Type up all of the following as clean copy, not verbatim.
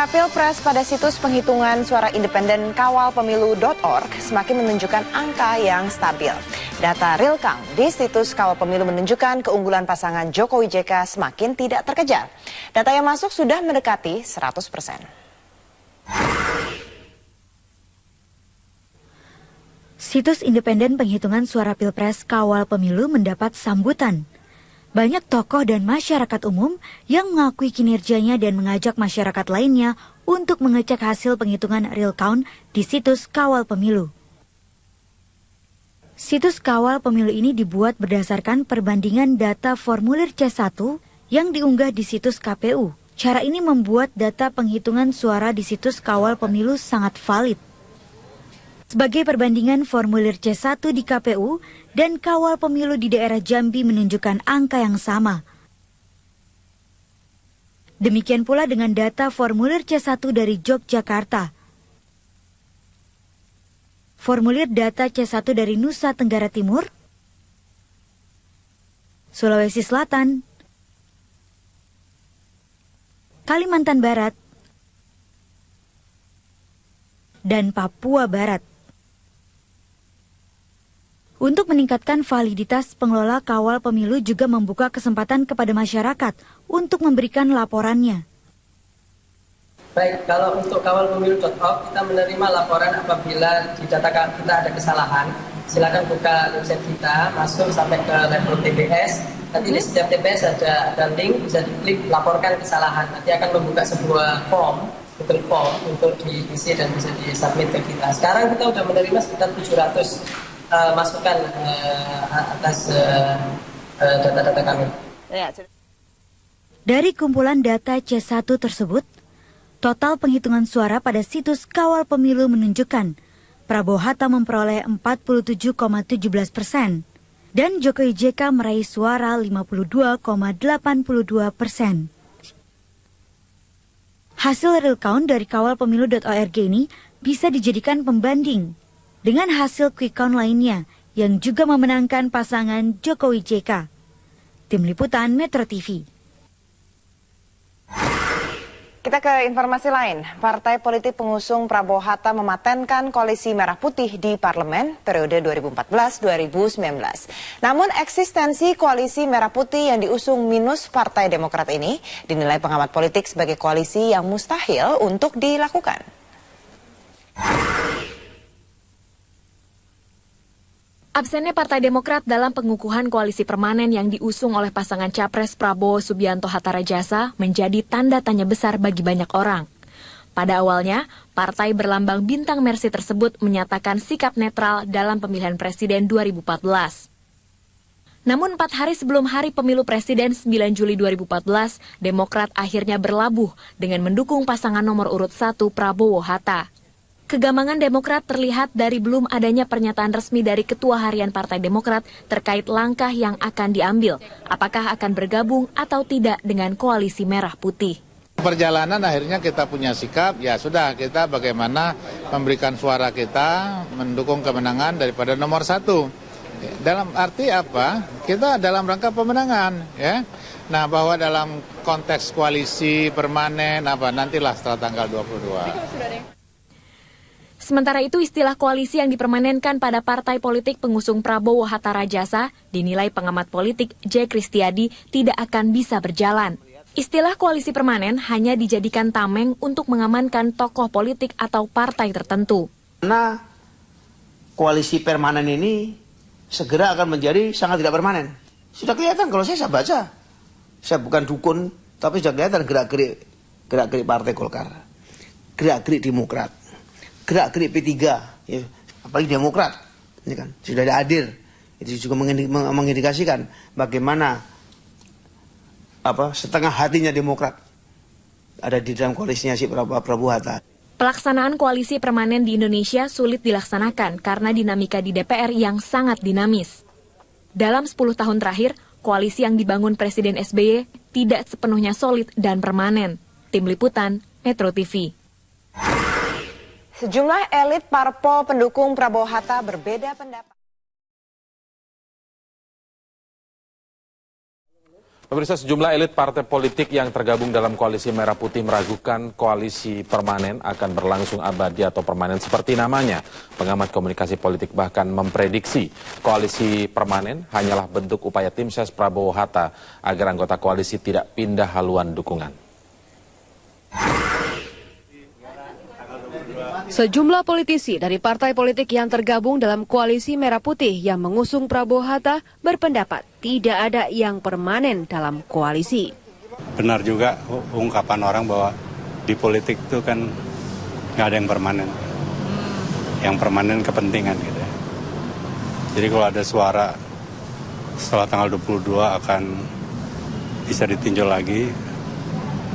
Suara Pilpres pada situs penghitungan suara independen kawalpemilu.org semakin menunjukkan angka yang stabil. Data real count di situs Kawal Pemilu menunjukkan keunggulan pasangan Jokowi JK semakin tidak terkejar. Data yang masuk sudah mendekati 100%. Situs independen penghitungan suara Pilpres Kawal Pemilu mendapat sambutan. Banyak tokoh dan masyarakat umum yang mengakui kinerjanya dan mengajak masyarakat lainnya untuk mengecek hasil penghitungan real count di situs Kawal Pemilu. Situs Kawal Pemilu ini dibuat berdasarkan perbandingan data formulir C1 yang diunggah di situs KPU. Cara ini membuat data penghitungan suara di situs Kawal Pemilu sangat valid. Sebagai perbandingan formulir C1 di KPU dan Kawal Pemilu di daerah Jambi menunjukkan angka yang sama. Demikian pula dengan data formulir C1 dari Yogyakarta. Formulir data C1 dari Nusa Tenggara Timur, Sulawesi Selatan, Kalimantan Barat, dan Papua Barat. Untuk meningkatkan validitas, pengelola Kawal Pemilu juga membuka kesempatan kepada masyarakat untuk memberikan laporannya. Baik, kalau untuk kawalpemilu.org kita menerima laporan apabila di data kita ada kesalahan. Silakan buka website kita, masuk sampai ke level TPS. Nanti di setiap TPS ada link, bisa diklik laporkan kesalahan. Nanti akan membuka sebuah form, Google Form untuk diisi dan bisa disubmit ke kita. Sekarang kita sudah menerima sekitar 700 masukan atas data-data kami. Dari kumpulan data C1 tersebut, total penghitungan suara pada situs Kawal Pemilu menunjukkan Prabowo Hatta memperoleh 47,17% dan Jokowi JK meraih suara 52,82%. Hasil real count dari kawalpemilu.org ini bisa dijadikan pembanding dengan hasil quick count lainnya yang juga memenangkan pasangan Jokowi JK. Tim Liputan Metro TV. Kita ke informasi lain. Partai politik pengusung Prabowo Hatta mematenkan koalisi Merah Putih di parlemen periode 2014-2019. Namun eksistensi koalisi Merah Putih yang diusung minus Partai Demokrat ini dinilai pengamat politik sebagai koalisi yang mustahil untuk dilakukan. Absennya Partai Demokrat dalam pengukuhan koalisi permanen yang diusung oleh pasangan Capres Prabowo Subianto Hatta Rajasa menjadi tanda tanya besar bagi banyak orang. Pada awalnya, partai berlambang bintang Mercy tersebut menyatakan sikap netral dalam pemilihan presiden 2014. Namun 4 hari sebelum hari pemilu presiden 9 Juli 2014, Demokrat akhirnya berlabuh dengan mendukung pasangan nomor urut 1 Prabowo Hatta. Kegamangan Demokrat terlihat dari belum adanya pernyataan resmi dari Ketua Harian Partai Demokrat terkait langkah yang akan diambil, apakah akan bergabung atau tidak dengan koalisi Merah Putih. Perjalanan akhirnya kita punya sikap, ya sudah kita bagaimana memberikan suara kita, mendukung kemenangan daripada nomor 1. Dalam arti apa? Kita dalam rangka pemenangan, ya. Nah, bahwa dalam konteks koalisi permanen nantilah setelah tanggal 22. Sementara itu, istilah koalisi yang dipermanenkan pada partai politik pengusung Prabowo Hatta Rajasa dinilai pengamat politik J. Kristiadi tidak akan bisa berjalan. Istilah koalisi permanen hanya dijadikan tameng untuk mengamankan tokoh politik atau partai tertentu. Karena koalisi permanen ini segera akan menjadi sangat tidak permanen. Sudah kelihatan kalau saya baca. Saya bukan dukun, tapi sudah kelihatan gerak-gerik Partai Golkar, gerak-gerik Demokrat, gerak-gerik P3, ya, apalagi Demokrat, ini kan sudah ada hadir. Itu juga mengindikasikan bagaimana setengah hatinya Demokrat ada di dalam koalisinya si Prabowo Hatta. Pelaksanaan koalisi permanen di Indonesia sulit dilaksanakan karena dinamika di DPR yang sangat dinamis. Dalam 10 tahun terakhir, koalisi yang dibangun Presiden SBY tidak sepenuhnya solid dan permanen. Tim Liputan, Metro TV. Sejumlah elit parpol pendukung Prabowo Hatta berbeda pendapat. Pemirsa, sejumlah elit partai politik yang tergabung dalam koalisi Merah Putih meragukan koalisi permanen akan berlangsung abadi atau permanen seperti namanya. Pengamat komunikasi politik bahkan memprediksi koalisi permanen hanyalah bentuk upaya tim ses Prabowo Hatta agar anggota koalisi tidak pindah haluan dukungan. Sejumlah politisi dari partai politik yang tergabung dalam koalisi Merah Putih yang mengusung Prabowo Hatta berpendapat tidak ada yang permanen dalam koalisi. Benar juga ungkapan orang bahwa di politik itu kan nggak ada yang permanen. Yang permanen kepentingan gitu ya. Jadi kalau ada suara setelah tanggal 22 akan bisa ditinjau lagi,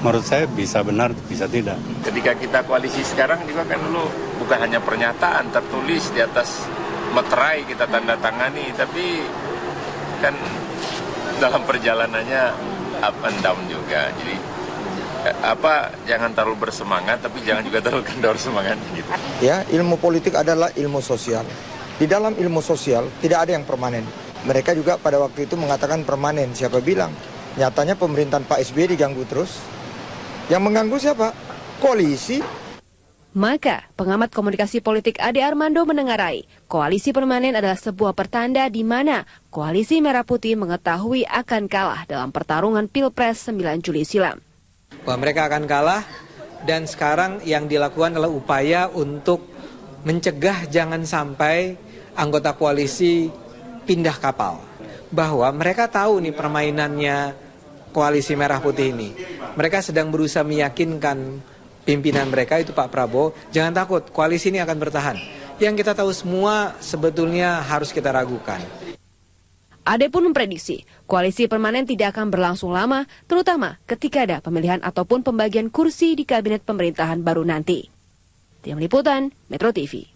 menurut saya bisa benar, bisa tidak. Ketika kita koalisi sekarang juga kan dulu bukan hanya pernyataan tertulis di atas meterai kita tanda tangani, tapi kan dalam perjalanannya up and down juga. Jadi jangan terlalu bersemangat, tapi jangan juga terlalu kendor semangat gitu. Ya, ilmu politik adalah ilmu sosial. Di dalam ilmu sosial tidak ada yang permanen. Mereka juga pada waktu itu mengatakan permanen. Siapa bilang? Nyatanya pemerintahan Pak SBY diganggu terus. Yang mengganggu siapa? Koalisi. Maka, pengamat komunikasi politik Ade Armando menengarai, koalisi permanen adalah sebuah pertanda di mana koalisi Merah Putih mengetahui akan kalah dalam pertarungan Pilpres 9 Juli silam. Bahwa mereka akan kalah dan sekarang yang dilakukan adalah upaya untuk mencegah jangan sampai anggota koalisi pindah kapal. Bahwa mereka tahu nih permainannya koalisi Merah Putih ini. Mereka sedang berusaha meyakinkan pimpinan mereka itu Pak Prabowo, jangan takut, koalisi ini akan bertahan. Yang kita tahu semua sebetulnya harus kita ragukan. Ade pun memprediksi, koalisi permanen tidak akan berlangsung lama, terutama ketika ada pemilihan ataupun pembagian kursi di kabinet pemerintahan baru nanti. Tim Liputan, Metro TV.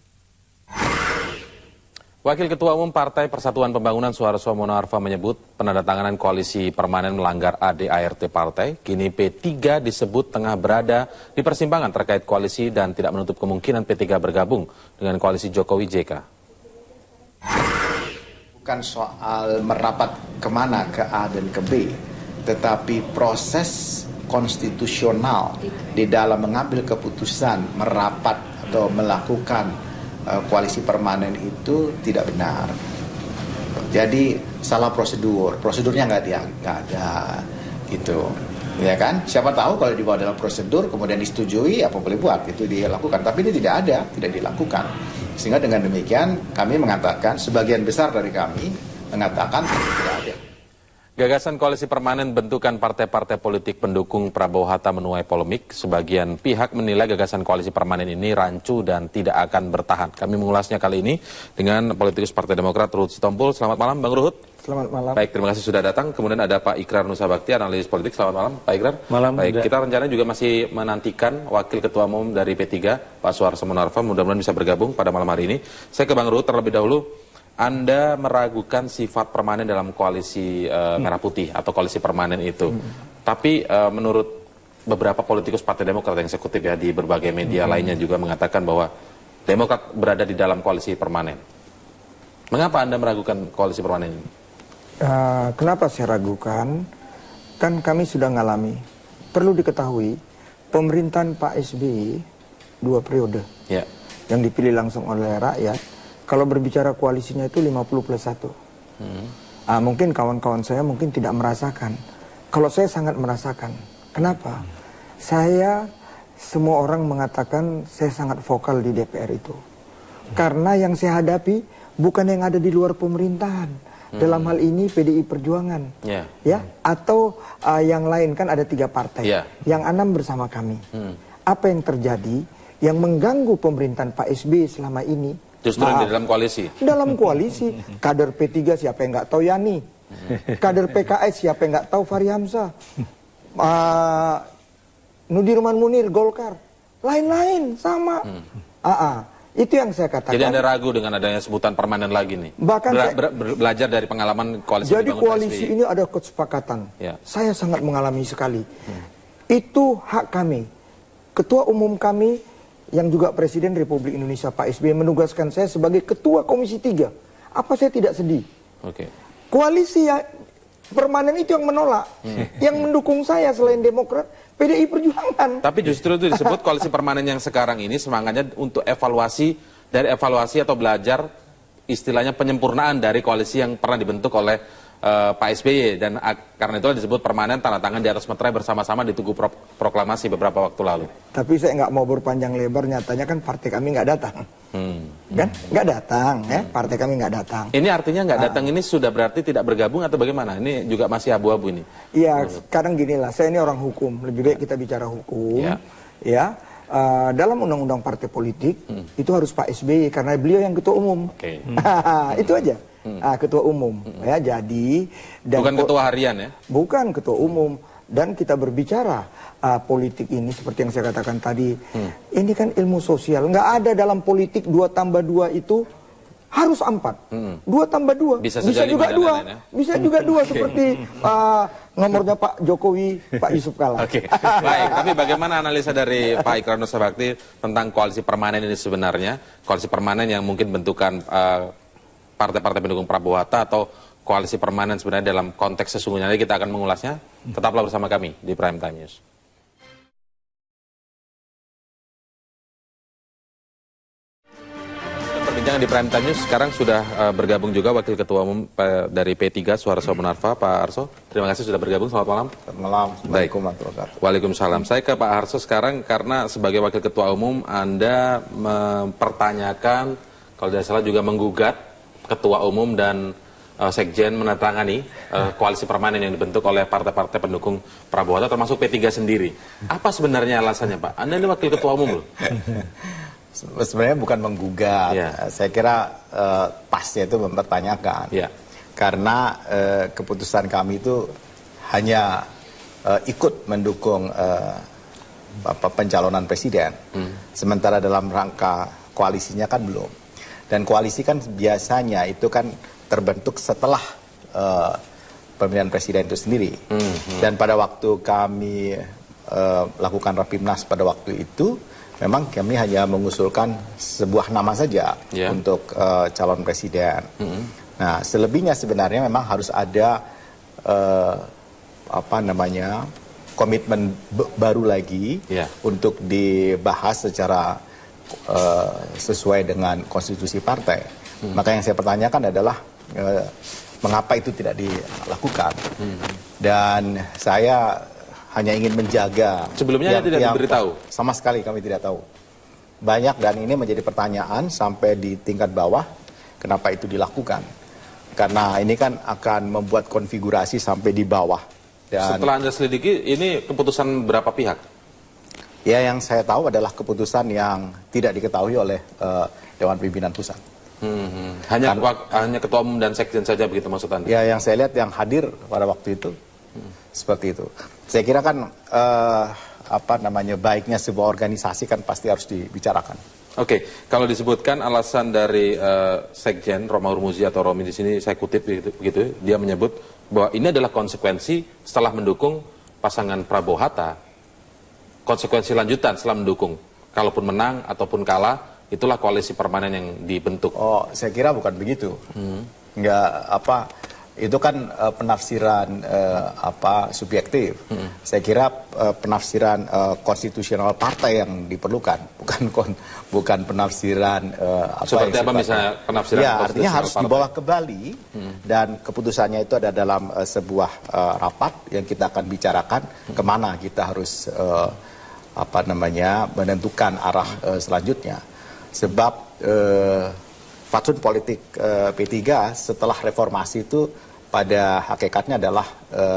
Wakil Ketua Umum Partai Persatuan Pembangunan Suharso Monoarfa menyebut penandatanganan koalisi permanen melanggar ADART partai. Kini P3 disebut tengah berada di persimpangan terkait koalisi dan tidak menutup kemungkinan P3 bergabung dengan koalisi Jokowi JK. Bukan soal merapat kemana ke A dan ke B, tetapi proses konstitusional di dalam mengambil keputusan merapat atau melakukan koalisi permanen itu tidak benar. Jadi salah prosedurnya nggak ada, gitu, ya kan? Siapa tahu kalau dibawa dalam prosedur kemudian disetujui, apa boleh buat itu dilakukan. Tapi ini tidak dilakukan. Sehingga dengan demikian kami mengatakan, sebagian besar dari kami mengatakan tidak ada. Gagasan koalisi permanen bentukan partai-partai politik pendukung Prabowo Hatta menuai polemik. Sebagian pihak menilai gagasan koalisi permanen ini rancu dan tidak akan bertahan. Kami mengulasnya kali ini dengan politikus Partai Demokrat Ruhut Sitompul. Selamat malam Bang Ruhut. Selamat malam. Baik, terima kasih sudah datang. Kemudian ada Pak Ikrar Nusa Bakti, analisis politik. Selamat malam Pak Ikrar. Malam. Baik, kita rencananya juga masih menantikan Wakil Ketua Umum dari P3, Pak Suharso Monoarfa. Mudah-mudahan bisa bergabung pada malam hari ini. Saya ke Bang Ruhut terlebih dahulu. Anda meragukan sifat permanen dalam koalisi Merah Putih atau koalisi permanen itu. Tapi menurut beberapa politikus Partai Demokrat yang saya kutip ya di berbagai media lainnya juga mengatakan bahwa Demokrat berada di dalam koalisi permanen. Mengapa Anda meragukan koalisi permanen ini? Kenapa saya ragukan? Kan kami sudah ngalami. Perlu diketahui, pemerintahan Pak SBY 2 periode yang dipilih langsung oleh rakyat. Kalau berbicara koalisinya itu 50+1. Mungkin kawan-kawan saya mungkin tidak merasakan. Kalau saya sangat merasakan. Kenapa? Semua orang mengatakan saya sangat vokal di DPR itu. Karena yang saya hadapi bukan yang ada di luar pemerintahan. Dalam hal ini PDI Perjuangan. Ya, atau yang lain kan ada 3 partai. Yang 6 bersama kami. Apa yang terjadi yang mengganggu pemerintahan Pak SBY selama ini? Justru di dalam koalisi? Dalam koalisi. Kader P3 siapa yang nggak tahu Yani? Kader PKS siapa yang nggak tahu Fahri Hamzah? Nudirman Munir, Golkar. Lain-lain, sama. Itu yang saya katakan. Jadi Anda ragu dengan adanya sebutan permanen lagi nih? Bahkan belajar dari pengalaman koalisi. Jadi koalisi ini ada kesepakatan. Saya sangat mengalami sekali. Itu hak kami. Ketua umum kami yang juga Presiden Republik Indonesia Pak SBY menugaskan saya sebagai Ketua Komisi 3. Apa saya tidak sedih? Koalisi permanen itu yang menolak. Yang mendukung saya selain Demokrat, PDI Perjuangan. Tapi justru itu disebut koalisi permanen yang sekarang ini semangatnya untuk evaluasi atau belajar istilahnya penyempurnaan dari koalisi yang pernah dibentuk oleh Pak SBY, dan karena itu disebut permanen, tanda tangan di atas meterai bersama-sama di Tugu Proklamasi beberapa waktu lalu. Tapi saya nggak mau berpanjang lebar, nyatanya kan partai kami nggak datang. Kan? Nggak datang, ya, partai kami nggak datang. Ini artinya nggak datang ini sudah berarti tidak bergabung atau bagaimana? Ini juga masih abu-abu ini. Iya, sekarang gini lah, saya ini orang hukum, lebih baik kita bicara hukum. Ya. Dalam undang-undang partai politik itu harus Pak SBY karena beliau yang ketua umum. Itu aja. Ketua umum ya, jadi dan bukan ketua harian ya, bukan ketua umum. Dan kita berbicara politik ini seperti yang saya katakan tadi, ini kan ilmu sosial, nggak ada dalam politik 2 tambah 2 itu harus 4. 2 tambah 2 bisa juga 2 ya? Bisa juga 2 seperti nomornya Pak Jokowi, Pak Yusuf Kala. Baik, tapi bagaimana analisa dari Pak Ikrar Nusa Bakti tentang koalisi permanen ini sebenarnya? Koalisi permanen yang mungkin bentukan partai-partai pendukung Prabowo Hatta atau koalisi permanen sebenarnya dalam konteks sesungguhnya. Nanti kita akan mengulasnya. Tetaplah bersama kami di Prime Time News. Perbincangan di Prime Time News sekarang sudah bergabung juga Wakil Ketua Umum dari P3 Suharso Monarva, Pak Arso. Terima kasih sudah bergabung. Selamat malam. Selamat malam. Assalamualaikum warahmatullahi wabarakatuh. Waalaikumsalam. Saya ke Pak Arso sekarang karena sebagai Wakil Ketua Umum Anda mempertanyakan, kalau tidak salah juga menggugat Ketua Umum dan Sekjen menandatangani koalisi permanen yang dibentuk oleh partai-partai pendukung Prabowo Hatta termasuk P3 sendiri. Apa sebenarnya alasannya, Pak? Anda ini Wakil Ketua Umum loh. Sebenarnya bukan menggugat. Saya kira pasnya itu mempertanyakan. Karena keputusan kami itu hanya ikut mendukung pencalonan presiden. Sementara dalam rangka koalisinya kan belum. Dan koalisi kan biasanya itu kan terbentuk setelah pemilihan presiden itu sendiri. Dan pada waktu kami lakukan Rapimnas pada waktu itu, memang kami hanya mengusulkan sebuah nama saja untuk calon presiden. Nah, selebihnya sebenarnya memang harus ada komitmen baru lagi untuk dibahas secara sesuai dengan konstitusi partai. Maka yang saya pertanyakan adalah mengapa itu tidak dilakukan. Dan saya hanya ingin menjaga. Sebelumnya tidak diberitahu? Sama sekali kami tidak tahu. Banyak, dan ini menjadi pertanyaan sampai di tingkat bawah, kenapa itu dilakukan. Karena ini kan akan membuat konfigurasi sampai di bawah. Dan setelah Anda selidiki, ini keputusan berapa pihak? Ya, yang saya tahu adalah keputusan yang tidak diketahui oleh Dewan Pimpinan Pusat. Hanya Ketua Umum dan Sekjen saja begitu maksud Anda? Ya, yang saya lihat yang hadir pada waktu itu seperti itu. Saya kira kan baiknya sebuah organisasi kan pasti harus dibicarakan. Oke, kalau disebutkan alasan dari Sekjen Roma Hurmuzi atau Romi di sini saya kutip begitu, dia menyebut bahwa ini adalah konsekuensi setelah mendukung pasangan Prabowo Hatta. Konsekuensi lanjutan setelah mendukung, kalaupun menang ataupun kalah, itulah koalisi permanen yang dibentuk. Oh, saya kira bukan begitu. Itu kan penafsiran subjektif. Saya kira penafsiran konstitusional partai yang diperlukan, bukan penafsiran seperti apa misalnya penafsiran ya, artinya harus dibawa kembali dan keputusannya itu ada dalam sebuah rapat yang kita akan bicarakan kemana kita harus menentukan arah selanjutnya. Sebab fatsun politik P3 setelah reformasi itu pada hakikatnya adalah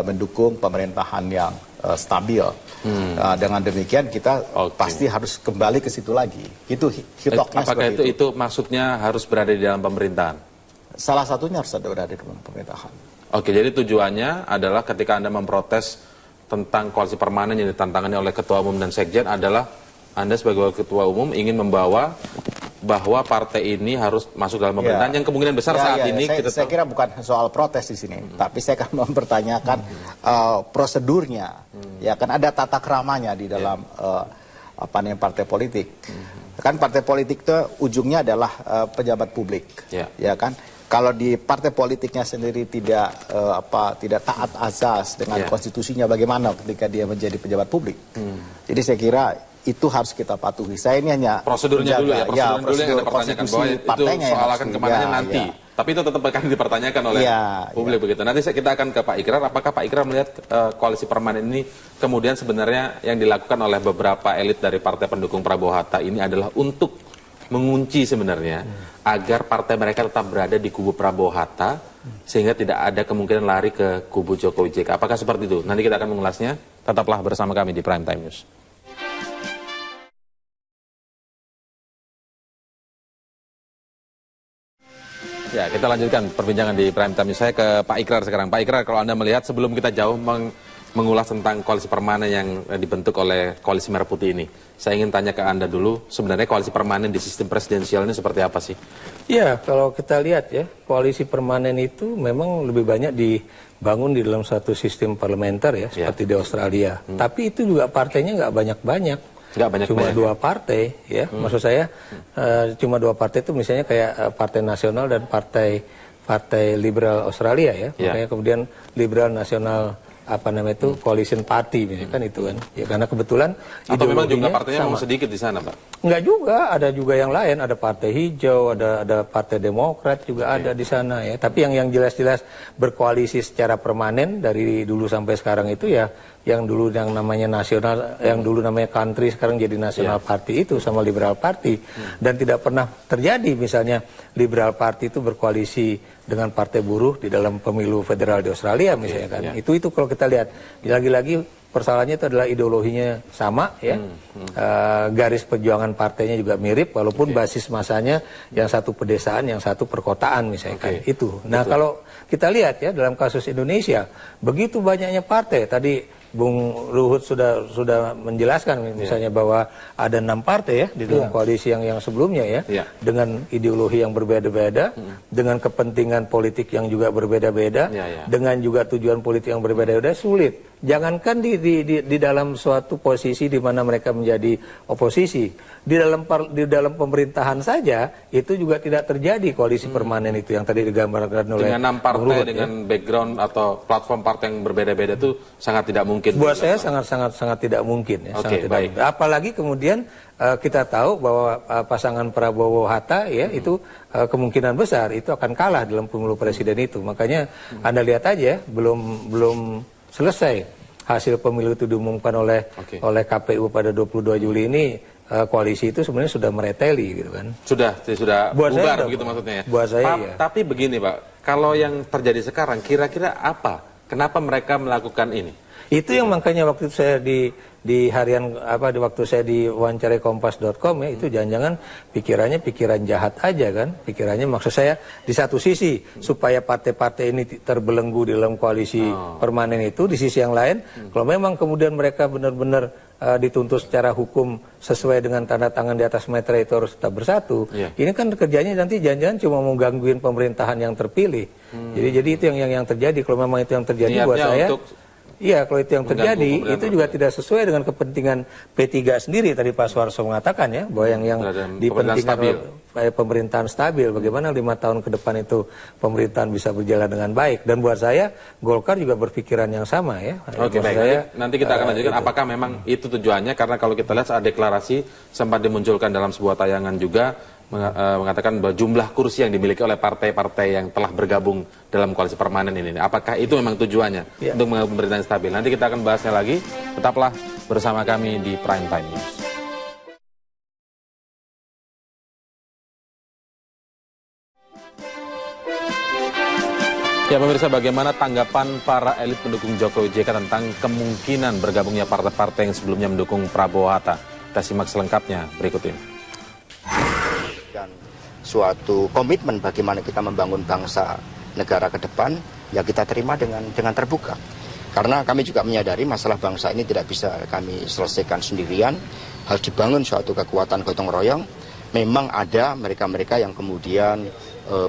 mendukung pemerintahan yang stabil. Dengan demikian kita pasti harus kembali ke situ lagi. Itu hitoknya. Apakah itu maksudnya harus berada di dalam pemerintahan? Salah satunya harus berada di dalam pemerintahan. Oke, jadi tujuannya adalah ketika Anda memprotes tentang koalisi permanen yang ditantangani oleh Ketua Umum dan Sekjen adalah Anda sebagai Ketua Umum ingin membawa bahwa partai ini harus masuk dalam pemerintahan yang kemungkinan besar saat ini saya kira bukan soal protes di sini, tapi saya akan mempertanyakan prosedurnya. Ya kan ada tata keramanya di dalam partai politik. Kan partai politik itu ujungnya adalah pejabat publik, ya kan. Kalau di partai politiknya sendiri tidak tidak taat azas dengan konstitusinya, bagaimana ketika dia menjadi pejabat publik? Jadi saya kira itu harus kita patuhi. Saya ini hanya prosedurnya dulu ya, prosedur yang dipertanyakan bahwa itu soal akan kemananya nanti. Tapi itu tetap akan dipertanyakan oleh publik begitu. Nanti kita akan ke Pak Ikrar. Apakah Pak Ikrar melihat koalisi permanen ini kemudian sebenarnya yang dilakukan oleh beberapa elit dari partai pendukung Prabowo Hatta ini adalah untuk mengunci sebenarnya agar partai mereka tetap berada di kubu Prabowo Hatta sehingga tidak ada kemungkinan lari ke kubu Jokowi JK. Apakah seperti itu? Nanti kita akan mengulasnya. Tetaplah bersama kami di Prime Time News. Ya, kita lanjutkan perbincangan di Prime Time News. Saya ke Pak Ikrar sekarang. Pak Ikrar, kalau Anda melihat sebelum kita jauh mengulas tentang koalisi permanen yang dibentuk oleh koalisi Merah Putih ini, saya ingin tanya ke Anda dulu, sebenarnya koalisi permanen di sistem presidensial ini seperti apa sih? Ya, kalau kita lihat ya, koalisi permanen itu memang lebih banyak dibangun di dalam satu sistem parlementer ya, seperti di Australia. Tapi itu juga partainya nggak banyak-banyak. Cuma dua partai ya, maksud saya cuma dua partai itu misalnya kayak Partai Nasional dan Partai Liberal Australia ya, makanya kemudian Liberal Nasional Coalition Party misalnya kan itu kan ya, karena kebetulan atau memang jumlah partainya memang sedikit di sana, Pak? Enggak juga, ada juga yang lain, ada Partai Hijau, ada Partai Demokrat juga ada di sana ya, tapi yang jelas-jelas berkoalisi secara permanen dari dulu sampai sekarang itu ya yang dulu yang namanya nasional, yang dulu namanya country sekarang jadi nasional party itu sama Liberal Party. Dan tidak pernah terjadi misalnya Liberal Party itu berkoalisi dengan Partai Buruh di dalam pemilu federal di Australia misalnya kan. Itu kalau kita lihat lagi-lagi persoalannya itu adalah ideologinya sama ya. Garis perjuangan partainya juga mirip walaupun basis masanya yang satu pedesaan, yang satu perkotaan misalnya kan. Itu. Nah, kalau kita lihat ya dalam kasus Indonesia begitu banyaknya partai. Tadi Bung Ruhut sudah menjelaskan misalnya bahwa ada 6 partai ya di dalam koalisi yang sebelumnya ya, dengan ideologi yang berbeda-beda, dengan kepentingan politik yang juga berbeda-beda, dengan juga tujuan politik yang berbeda-beda, sulit. Jangankan di dalam suatu posisi di mana mereka menjadi oposisi, di dalam pemerintahan saja itu juga tidak terjadi koalisi permanen itu yang tadi digambarkan oleh dengan 6 partai dengan background atau platform partai yang berbeda-beda itu sangat tidak mungkin. Buat saya sangat tidak mungkin ya. Mungkin. Apalagi kemudian kita tahu bahwa pasangan Prabowo Hatta ya itu kemungkinan besar itu akan kalah dalam pemilu presiden itu. Makanya Anda lihat aja belum selesai hasil pemilu itu diumumkan oleh KPU pada 22 Juli ini, koalisi itu sebenarnya sudah mereteli gitu kan. Sudah bubar begitu maksudnya ya. Buat saya ya. Tapi begini Pak, kalau yang terjadi sekarang kira-kira apa? Kenapa mereka melakukan ini? Itu yang makanya waktu itu saya di harian waktu saya diwawancarai kompas.com ya, itu jangan-jangan pikiran jahat aja kan, pikirannya maksud saya di satu sisi supaya partai-partai ini terbelenggu di dalam koalisi permanen itu, di sisi yang lain kalau memang kemudian mereka benar-benar dituntut secara hukum sesuai dengan tanda tangan di atas meterai itu harus tetap bersatu. Ini kan kerjanya nanti jangan-jangan cuma mau gangguin pemerintahan yang terpilih. Jadi itu yang terjadi. Kalau memang itu yang terjadi buat saya. Iya, kalau itu yang terjadi, itu juga tidak sesuai dengan kepentingan P3 sendiri. Tadi Pak Suarso mengatakan ya, bahwa yang dipentingkan oleh pemerintahan stabil. Bagaimana 5 tahun ke depan itu pemerintahan bisa berjalan dengan baik. Dan buat saya, Golkar juga berpikiran yang sama ya. Oke, baik. Nanti kita akan lanjutkan apakah memang itu tujuannya. Karena kalau kita lihat saat deklarasi, sempat dimunculkan dalam sebuah tayangan juga, mengatakan bahwa jumlah kursi yang dimiliki oleh partai-partai yang telah bergabung dalam koalisi permanen ini, apakah itu memang tujuannya untuk pemerintahan stabil? Nanti kita akan bahasnya lagi. Tetaplah bersama kami di Prime Time News. Ya pemirsa, bagaimana tanggapan para elit pendukung Jokowi JK tentang kemungkinan bergabungnya partai-partai yang sebelumnya mendukung Prabowo Hatta? Kita simak selengkapnya berikut ini. Suatu komitmen bagaimana kita membangun bangsa negara ke depan, ya kita terima dengan terbuka. Karena kami juga menyadari masalah bangsa ini tidak bisa kami selesaikan sendirian, harus dibangun suatu kekuatan gotong royong. Memang ada mereka-mereka yang kemudian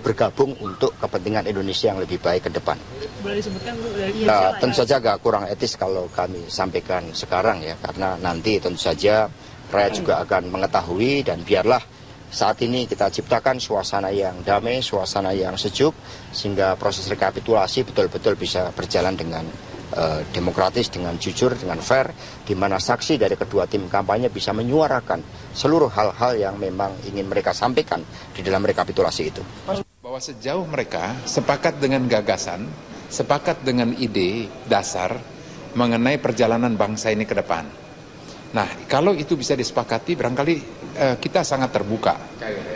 bergabung untuk kepentingan Indonesia yang lebih baik ke depan. Boleh disebutkan Bu? Nah, tentu saja agak kurang etis kalau kami sampaikan sekarang ya, karena nanti tentu saja rakyat juga akan mengetahui, dan biarlah saat ini kita ciptakan suasana yang damai, suasana yang sejuk, sehingga proses rekapitulasi betul-betul bisa berjalan dengan demokratis, dengan jujur, dengan fair, di mana saksi dari kedua tim kampanye bisa menyuarakan seluruh hal-hal yang memang ingin mereka sampaikan di dalam rekapitulasi itu. Bahwa sejauh mereka sepakat dengan gagasan, sepakat dengan ide dasar mengenai perjalanan bangsa ini ke depan. Nah, kalau itu bisa disepakati, barangkali kita sangat terbuka,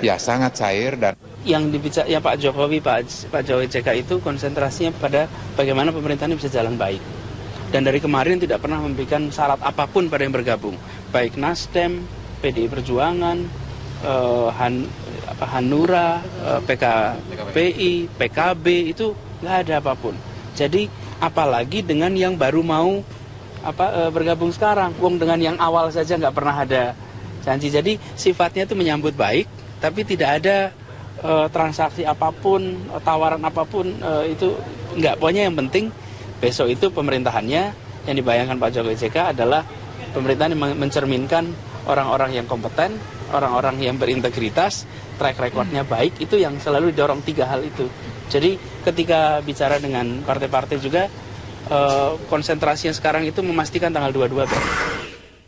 ya sangat cair. Dan yang ya Pak Jokowi, Pak Jokowi JK itu konsentrasinya pada bagaimana pemerintahan bisa jalan baik. Dan dari kemarin tidak pernah memberikan syarat apapun pada yang bergabung, baik Nasdem, PDI Perjuangan, Hanura, PKPI, PKB, itu nggak ada apapun. Jadi apalagi dengan yang baru mau bergabung sekarang, dengan yang awal saja nggak pernah ada janji. Jadi sifatnya itu menyambut baik, tapi tidak ada transaksi apapun, tawaran apapun, itu nggak. Pokoknya yang penting besok itu pemerintahannya yang dibayangkan Pak Jokowi JK adalah pemerintahan yang mencerminkan orang-orang yang kompeten, orang-orang yang berintegritas, track recordnya baik, itu yang selalu didorong 3 hal itu. Jadi ketika bicara dengan partai-partai juga, konsentrasi yang sekarang itu memastikan tanggal 22.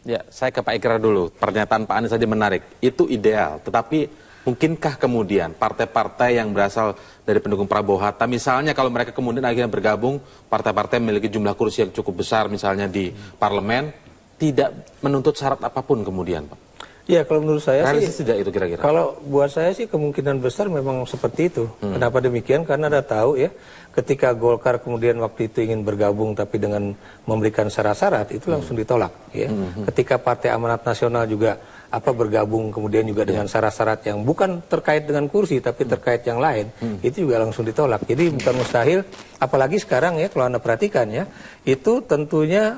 Ya, saya ke Pak Ikrar dulu. Pernyataan Pak Anies tadi menarik. Itu ideal, tetapi mungkinkah kemudian partai-partai yang berasal dari pendukung Prabowo Hatta, misalnya kalau mereka kemudian akhirnya bergabung, partai-partai memiliki jumlah kursi yang cukup besar misalnya di parlemen, tidak menuntut syarat apapun kemudian, Pak? Ya, kalau menurut saya realistis tidak itu kira-kira? Kalau buat saya sih kemungkinan besar memang seperti itu. Kenapa demikian? Karena ada tahu ya, ketika Golkar kemudian waktu itu ingin bergabung tapi dengan memberikan syarat-syarat, itu langsung ditolak. Ya. Ketika Partai Amanat Nasional juga bergabung kemudian juga dengan syarat-syarat yang bukan terkait dengan kursi tapi terkait yang lain, itu juga langsung ditolak. Jadi bukan mustahil, apalagi sekarang ya kalau Anda perhatikan ya, itu tentunya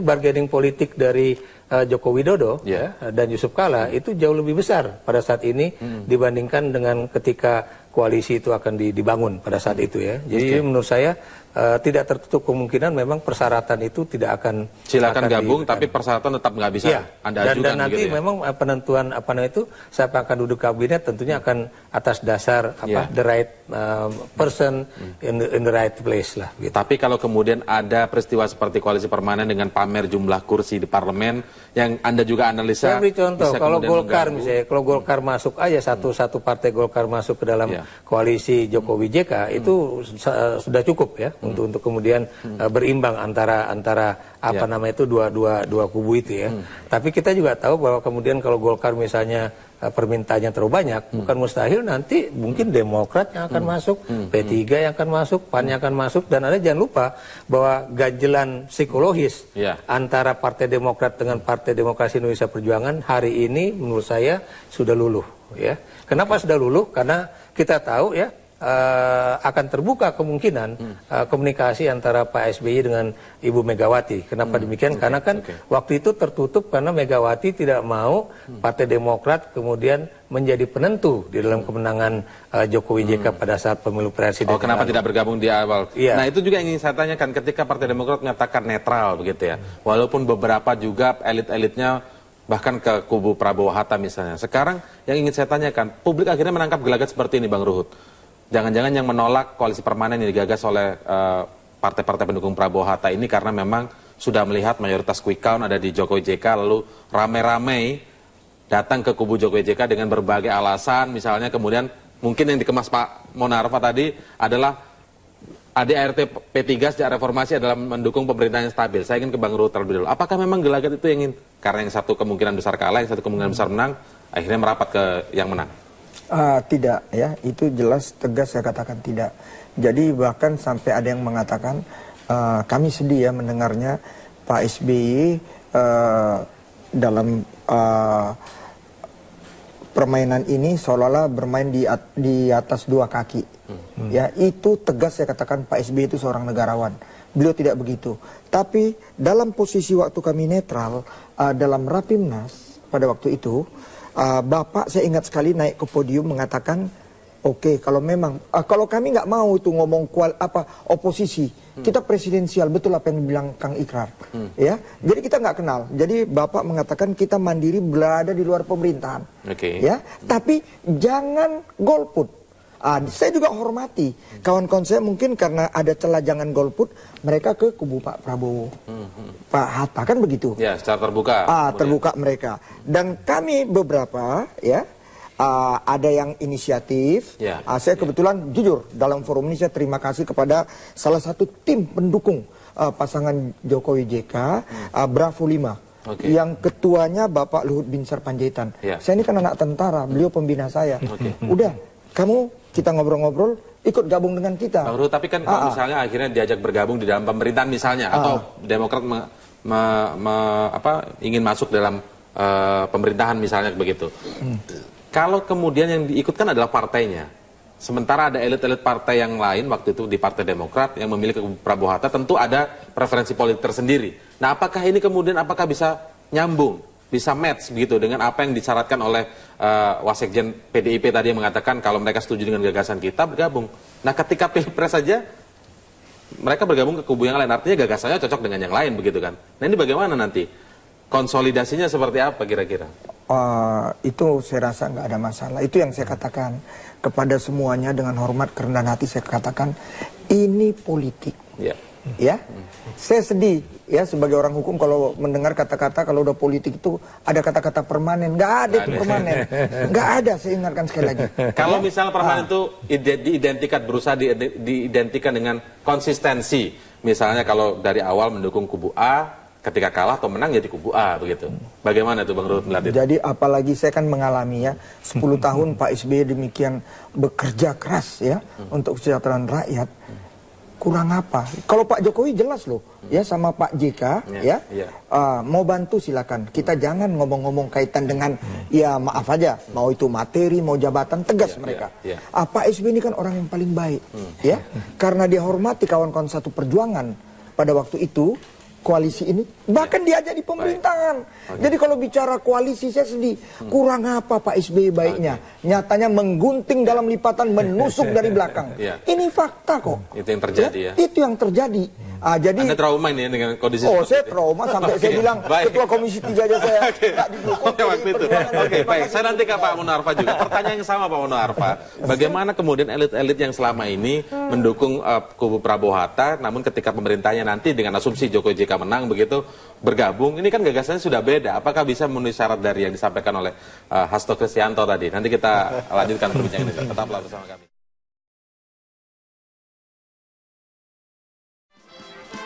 bargaining politik dari Joko Widodo dan Yusuf Kala itu jauh lebih besar pada saat ini dibandingkan dengan ketika koalisi itu akan dibangun pada saat itu ya. Jadi menurut saya tidak tertutup kemungkinan memang persyaratan itu tidak akan silakan gabung tapi persyaratan tetap nggak bisa Anda ajukan. Dan nanti memang penentuan siapa akan duduk kabinet tentunya akan atas dasar the right person in the right place lah gitu. Tapi kalau kemudian ada peristiwa seperti koalisi permanen dengan pamer jumlah kursi di parlemen yang Anda juga analisa. Saya beri contoh, kalau Golkar misalnya, kalau Golkar masuk aja satu partai Golkar masuk ke dalam koalisi Jokowi JK itu sudah cukup ya untuk kemudian berimbang antara dua kubu itu ya. Tapi kita juga tahu bahwa kemudian kalau Golkar misalnya permintaannya terlalu banyak, bukan mustahil nanti mungkin Demokrat yang akan masuk, P3 yang akan masuk, PAN yang akan masuk, dan Anda jangan lupa bahwa ganjelan psikologis antara Partai Demokrat dengan Partai Demokrasi Indonesia Perjuangan hari ini menurut saya sudah luluh ya. Kenapa sudah luluh? Karena kita tahu ya akan terbuka kemungkinan komunikasi antara Pak SBY dengan Ibu Megawati. Kenapa demikian? Karena kan waktu itu tertutup karena Megawati tidak mau Partai Demokrat kemudian menjadi penentu di dalam kemenangan Jokowi JK pada saat pemilu presiden. Oh, kenapa tidak bergabung di awal? Nah, itu juga yang ingin saya tanyakan ketika Partai Demokrat menyatakan netral begitu ya. Walaupun beberapa juga elit-elitnya bahkan ke kubu Prabowo Hatta misalnya. Sekarang yang ingin saya tanyakan, publik akhirnya menangkap gelagat seperti ini, Bang Ruhut. Jangan-jangan yang menolak koalisi permanen yang digagas oleh partai-partai pendukung Prabowo Hatta ini karena memang sudah melihat mayoritas quick count ada di Jokowi JK, lalu rame-rame datang ke kubu Jokowi JK dengan berbagai alasan, misalnya kemudian mungkin yang dikemas Pak Monarva tadi adalah ADART P3 sejak reformasi adalah mendukung pemerintahan yang stabil. Saya ingin ke Bang Ruhut terlebih dulu. Apakah memang gelagat itu yang ingin, karena yang satu kemungkinan besar kalah, yang satu kemungkinan besar menang, akhirnya merapat ke yang menang? Tidak ya, itu jelas tegas saya katakan tidak. Jadi bahkan sampai ada yang mengatakan kami sedih ya mendengarnya Pak SBY dalam permainan ini seolah-olah bermain di atas dua kaki. Ya, itu tegas saya katakan Pak SBY itu seorang negarawan. Beliau tidak begitu. Tapi dalam posisi waktu kami netral dalam Rapimnas pada waktu itu, Bapak saya ingat sekali naik ke podium mengatakan Oke, kalau memang kalau kami nggak mau itu ngomong oposisi, kita presidensial, betul apa yang dibilang Kang Ikrar, ya. Jadi kita nggak kenal. Jadi Bapak mengatakan kita mandiri berada di luar pemerintahan, ya. Tapi jangan golput. Saya juga hormati kawan-kawan saya, mungkin karena ada celah jangan golput, mereka ke kubu Pak Prabowo, Pak Hatta, kan begitu. Ya, secara terbuka. Terbuka mereka. Dan kami beberapa, ya. Ada yang inisiatif, saya kebetulan jujur dalam forum ini saya terima kasih kepada salah satu tim pendukung pasangan Jokowi JK, Bravo 5, yang ketuanya Bapak Luhut Binsar Panjaitan. Saya ini kan anak tentara, beliau pembina saya. Udah, kita ngobrol-ngobrol, ikut gabung dengan kita. Bang Ruhut, tapi kan kalau misalnya akhirnya diajak bergabung di dalam pemerintahan misalnya, atau Demokrat ingin masuk dalam pemerintahan misalnya begitu. Kalau kemudian yang diikutkan adalah partainya, sementara ada elit-elit partai yang lain waktu itu di Partai Demokrat yang memilih Prabowo Hatta, tentu ada preferensi politik tersendiri. Nah, apakah ini kemudian bisa nyambung, bisa match begitu dengan apa yang disyaratkan oleh Wasekjen PDIP tadi yang mengatakan kalau mereka setuju dengan gagasan kita bergabung. Nah, ketika Pilpres saja mereka bergabung ke kubu yang lain, artinya gagasannya cocok dengan yang lain begitu kan? Nah, ini bagaimana nanti? Konsolidasinya seperti apa kira-kira? Itu saya rasa nggak ada masalah. Itu yang saya katakan kepada semuanya dengan hormat, kerendahan hati saya katakan ini politik. Ya, saya sedih ya sebagai orang hukum kalau mendengar kata-kata kalau udah politik itu ada kata-kata permanen. Nggak ada itu permanen. Nggak ada, saya ingatkan sekali lagi. Kalau misalnya permanen itu diidentikan, berusaha diidentikan dengan konsistensi. Misalnya kalau dari awal mendukung kubu A, ketika kalah atau menang jadi kubu A begitu. Bagaimana itu Bang Ruhut melihat itu? Jadi apalagi saya kan mengalami ya 10 tahun Pak SBY demikian bekerja keras ya untuk kesejahteraan rakyat. Kurang apa? Kalau Pak Jokowi jelas loh ya sama Pak JK mau bantu silakan. Kita jangan ngomong-ngomong kaitan dengan ya maaf aja mau itu materi mau jabatan, tegas mereka. Pak SBY ini kan orang yang paling baik ya karena dia hormati kawan-kawan satu perjuangan pada waktu itu. Koalisi ini bahkan diajak di pemerintahan. Jadi kalau bicara koalisi saya sedih. Kurang apa Pak SBY baiknya? Nyatanya menggunting dalam lipatan, menusuk dari belakang. Ini fakta kok. Itu yang terjadi ya. Itu yang terjadi. Jadi Anda trauma ini dengan kondisi saya trauma sampai saya bilang ketua komisi 3 aja saya nggak didukung. Waktu itu. Baik. Saya nanti ke Pak Munarfa juga. Pertanyaan yang sama Pak Munarfa. Bagaimana kemudian elit-elit yang selama ini mendukung kubu Prabowo Hatta, namun ketika pemerintahnya nanti dengan asumsi Jokowi JK menang begitu bergabung, ini kan gagasannya sudah beda. Apakah bisa memenuhi syarat dari yang disampaikan oleh Hasto Kristianto tadi? Nanti kita lanjutkan perbincangan ini. Tetaplah bersama kami.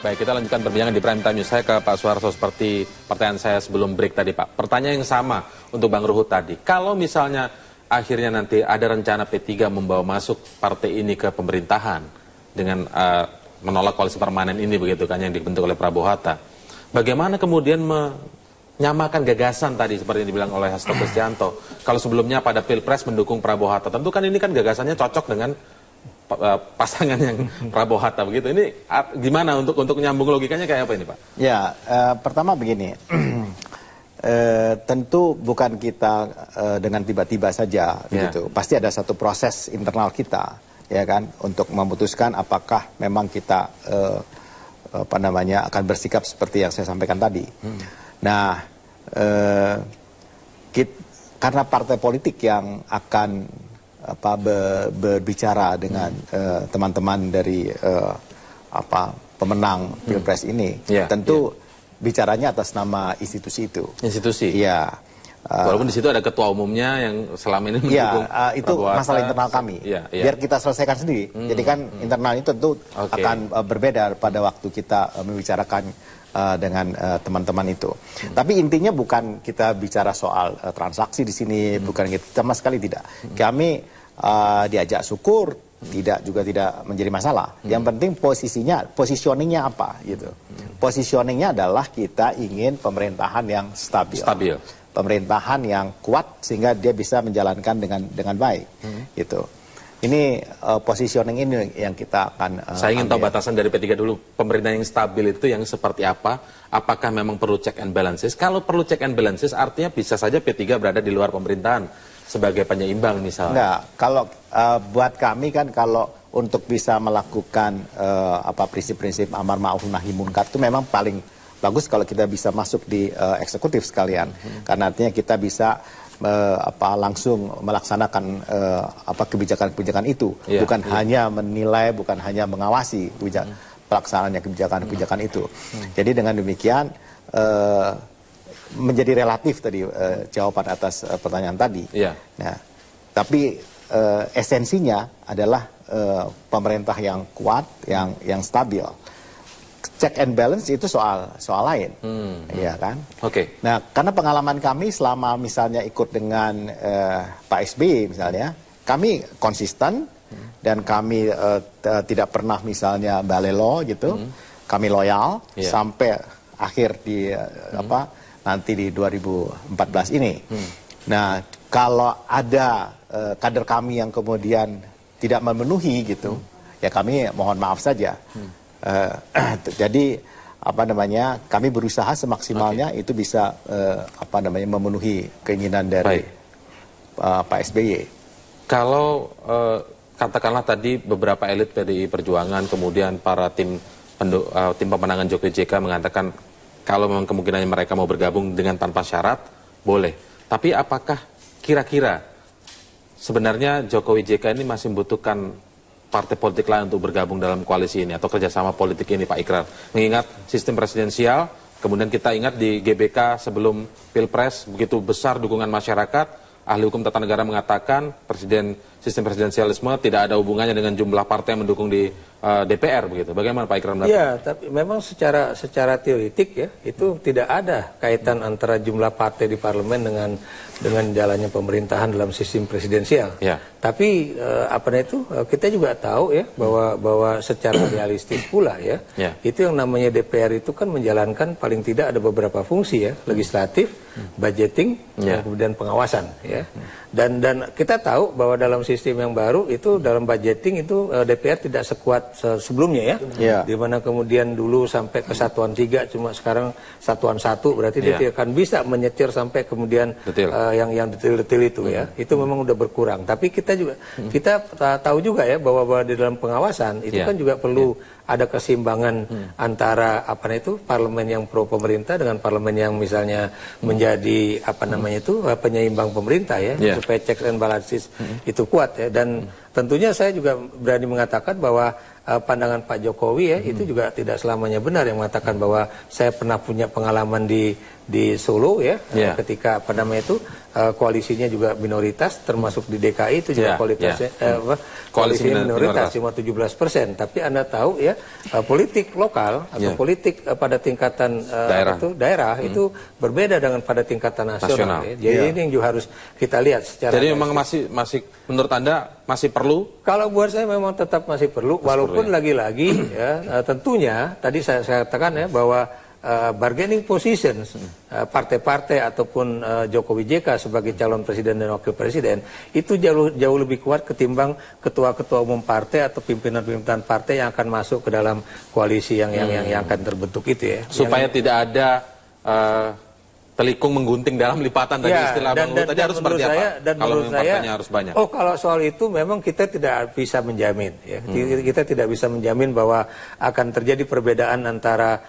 Baik, kita lanjutkan perbincangan di Prime Time News. Saya ke Pak Suharto seperti pertanyaan saya sebelum break tadi, Pak. Pertanyaan yang sama untuk Bang Ruhut tadi. Kalau misalnya akhirnya nanti ada rencana P3 membawa masuk partai ini ke pemerintahan dengan menolak koalisi permanen ini begitu kan yang dibentuk oleh Prabowo Hatta. Bagaimana kemudian menyamakan gagasan tadi seperti yang dibilang oleh Hasto Kristianto. Kalau sebelumnya pada Pilpres mendukung Prabowo Hatta, tentu kan ini kan gagasannya cocok dengan pasangan yang Prabowo Hatta begitu. Ini gimana untuk nyambung logikanya kayak apa ini Pak? Ya, pertama begini. Tentu bukan kita dengan tiba-tiba saja gitu. Pasti ada satu proses internal kita ya kan untuk memutuskan apakah memang kita akan bersikap seperti yang saya sampaikan tadi. Nah, karena partai politik yang akan berbicara dengan teman-teman dari pemenang Pilpres ini, tentu bicaranya atas nama institusi itu. Institusi? Iya. Walaupun di situ ada ketua umumnya yang selama ini mendukung itu masalah internal kami. Biar kita selesaikan sendiri. Jadi kan internal itu tentu akan berbeda pada waktu kita membicarakan dengan teman-teman itu. Tapi intinya bukan kita bicara soal transaksi di sini, bukan kita sama sekali tidak. Kami diajak syukur, tidak menjadi masalah. Yang penting positioningnya apa gitu. Positioningnya adalah kita ingin pemerintahan yang stabil. Pemerintahan yang kuat sehingga dia bisa menjalankan dengan baik gitu. Ini positioning ini yang kita akan saya ingin tahu batasan dari P3 dulu. Pemerintahan yang stabil itu yang seperti apa? Apakah memang perlu check and balances? Kalau perlu check and balances artinya bisa saja P3 berada di luar pemerintahan. sebagai penyeimbang misalnya? Enggak, kalau buat kami kan kalau untuk bisa melakukan prinsip-prinsip amar ma'ruf nahi munkar itu memang paling bagus kalau kita bisa masuk di eksekutif sekalian. Karena artinya kita bisa langsung melaksanakan kebijakan-kebijakan itu, bukan hanya menilai, bukan hanya mengawasi pelaksanaan kebijakan-kebijakan itu. Jadi dengan demikian menjadi relatif tadi jawaban atas pertanyaan tadi. Nah, tapi esensinya adalah pemerintah yang kuat, yang stabil. Check and balance itu soal lain, ya kan? Oke. Nah, karena pengalaman kami selama misalnya ikut dengan Pak SBY misalnya, kami konsisten dan kami tidak pernah misalnya balelo gitu, kami loyal sampai akhir di nanti di 2014 ini. Nah, kalau ada kader kami yang kemudian tidak memenuhi gitu, ya kami mohon maaf saja. Jadi kami berusaha semaksimalnya itu bisa memenuhi keinginan dari Pak SBY. Kalau katakanlah tadi beberapa elit PDI Perjuangan kemudian para tim pemenangan Jokowi JK mengatakan kalau memang kemungkinannya mereka mau bergabung dengan tanpa syarat boleh. Tapi apakah kira-kira sebenarnya Jokowi JK ini masih membutuhkan partai politik lain untuk bergabung dalam koalisi ini atau kerjasama politik ini, Pak Ikrar? Mengingat sistem presidensial, kemudian kita ingat di GBK sebelum Pilpres begitu besar dukungan masyarakat, ahli hukum tata negara mengatakan sistem presidensialisme tidak ada hubungannya dengan jumlah partai yang mendukung di DPR begitu. Bagaimana Pak Ikrar? Iya, tapi memang secara teoritik ya itu tidak ada kaitan antara jumlah partai di parlemen dengan jalannya pemerintahan dalam sistem presidensial. Tapi kita juga tahu ya bahwa secara realistis pula ya itu yang namanya DPR itu kan menjalankan paling tidak ada beberapa fungsi ya, legislatif, budgeting, kemudian pengawasan ya. Dan kita tahu bahwa dalam sistem yang baru itu dalam budgeting itu DPR tidak sekuat sebelumnya ya. Di mana kemudian dulu sampai ke satuan 3 cuma sekarang satuan 1 berarti dia tidak akan bisa menyetir sampai kemudian yang detail-detail itu ya. Itu memang udah berkurang. Tapi kita tahu juga ya bahwa di dalam pengawasan itu kan juga perlu ada keseimbangan antara parlemen yang pro pemerintah dengan parlemen yang misalnya menjadi penyeimbang pemerintah ya, supaya checks and balances itu kuat ya. Dan tentunya saya juga berani mengatakan bahwa pandangan Pak Jokowi ya itu juga tidak selamanya benar, yang mengatakan bahwa saya pernah punya pengalaman di Solo ya, ketika koalisinya juga minoritas, termasuk di DKI itu juga koalisi minoritas cuma 17%. Tapi Anda tahu ya politik lokal atau politik pada tingkatan daerah itu berbeda dengan pada tingkatan nasional. Ya. Jadi ini yang juga harus kita lihat secara. Jadi memang masih menurut Anda masih perlu? Kalau buat saya memang tetap masih perlu, walaupun lagi-lagi ya tentunya tadi saya katakan ya bahwa bargaining positions partai-partai ataupun Jokowi JK sebagai calon presiden dan wakil presiden itu jauh lebih kuat ketimbang ketua-ketua umum partai atau pimpinan-pimpinan partai yang akan masuk ke dalam koalisi yang akan terbentuk itu ya. Supaya tidak ada telikung menggunting dalam lipatan tadi istilah Bang Ruhut tadi harus seperti apa? Kalau memang partainya harus banyak. Kalau soal itu memang kita tidak bisa menjamin ya. Kita tidak bisa menjamin bahwa akan terjadi perbedaan antara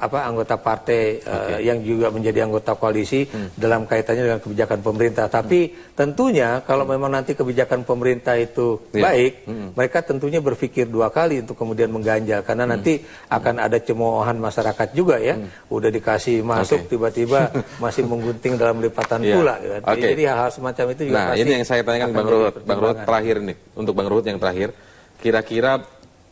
anggota partai yang juga menjadi anggota koalisi dalam kaitannya dengan kebijakan pemerintah. Tapi tentunya kalau memang nanti kebijakan pemerintah itu baik, mereka tentunya berpikir 2 kali untuk kemudian mengganjal, karena nanti akan ada cemoohan masyarakat juga ya. Udah dikasih masuk tiba-tiba masih menggunting dalam lipatan pula. Jadi hal-hal semacam itu juga pasti. Ini yang saya tanyakan Bang Ruhut. Bang Ruhut terakhir nih, untuk Bang Ruhut yang terakhir, kira-kira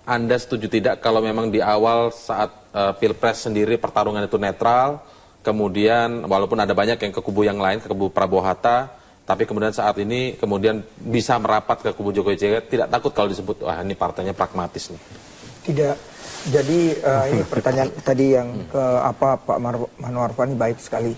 Anda setuju tidak kalau memang di awal saat Pilpres sendiri pertarungan itu netral, kemudian walaupun ada banyak yang ke kubu yang lain, ke kubu Prabowo Hatta, tapi kemudian saat ini kemudian bisa merapat ke kubu Jokowi JK, tidak takut kalau disebut wah ini partainya pragmatis nih? Tidak. Jadi ini pertanyaan tadi yang Pak Manwarfa ini baik sekali.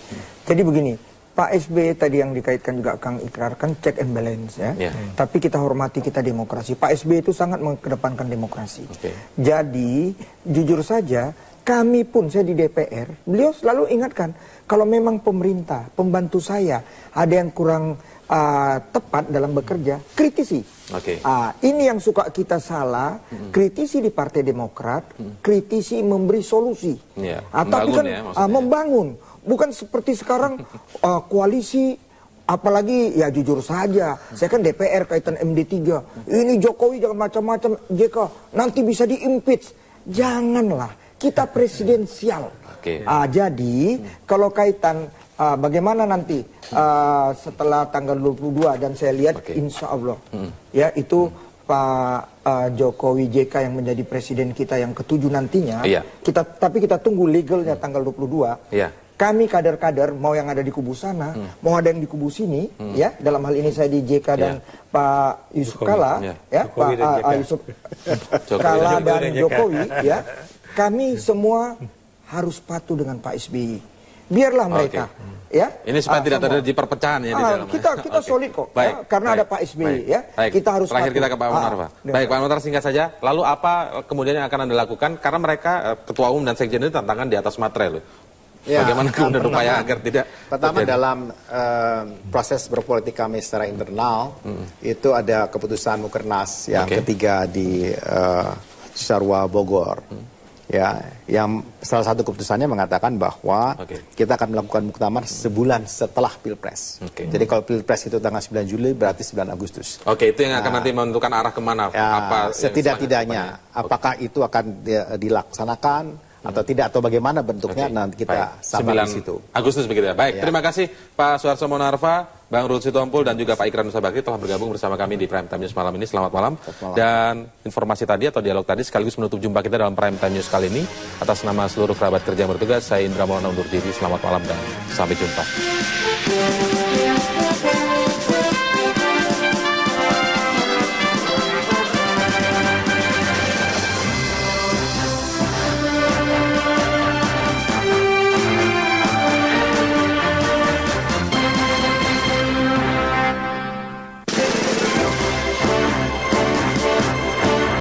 Jadi begini, Pak SBY tadi yang dikaitkan juga Kang Ikrar kan check and balance ya. Tapi kita hormati, kita demokrasi. Pak SBY itu sangat mengedepankan demokrasi. Jadi jujur saja kami pun, saya di DPR, beliau selalu ingatkan Kalau memang pemerintah, pembantu saya ada yang kurang tepat dalam bekerja, kritisi. Ini yang suka kita salah, kritisi di Partai Demokrat, kritisi memberi solusi. Tapi kan membangun, bukan seperti sekarang koalisi, apalagi ya jujur saja, saya kan DPR kaitan MD3, ini Jokowi jangan macam-macam, JK nanti bisa diimpeach. Janganlah, kita presidensial. Jadi kalau kaitan bagaimana nanti setelah tanggal 22 dan saya lihat insya Allah ya itu Pak Jokowi JK yang menjadi presiden kita yang ke-7 nantinya, tapi kita tunggu legalnya tanggal 22. Kami kader-kader mau yang ada di kubu sana, mau ada yang di kubu sini, ya dalam hal ini saya di JK dan Pak Yusuf Kala, ya Pak Yusuf Kala dan Jokowi, ya kami semua harus patuh dengan Pak SBY. Biarlah mereka, ya. Ini supaya tidak terjadi perpecahan ya di dalam. Kita solid kok, ya, karena ada Pak SBY, ya. Kita harus terakhir patuh. Kita ke Pak Munarfa. Baik, Pak Munarfa singkat saja. Lalu apa kemudian yang akan Anda lakukan? Karena mereka ketua umum dan sekjen ini tantangan di atas materai loh. Bagaimana kemudian upaya agar tidak pertama terjadi? Dalam proses berpolitik kami secara internal itu ada keputusan Mukernas yang ketiga di Cisarua Bogor. Ya, yang salah satu keputusannya mengatakan bahwa kita akan melakukan muktamar sebulan setelah Pilpres. Jadi kalau Pilpres itu tanggal 9 Juli berarti 9 Agustus. Itu yang akan nanti menentukan arah kemana. Ya, setidak-tidaknya apakah itu akan dilaksanakan atau tidak, atau bagaimana bentuknya nanti kita sampai di situ. Agustus begitu ya. Baik, terima kasih Pak Suharso Monarva, Bang Ruhut Sitompul dan juga Pak Ikrar Nusa Bakti telah bergabung bersama kami di Prime Time News malam ini. Selamat malam. Dan informasi tadi atau dialog tadi sekaligus menutup jumpa kita dalam Prime Time News kali ini. Atas nama seluruh kerabat kerja yang bertugas, saya Indra Maulana undur diri. Selamat malam dan sampai jumpa.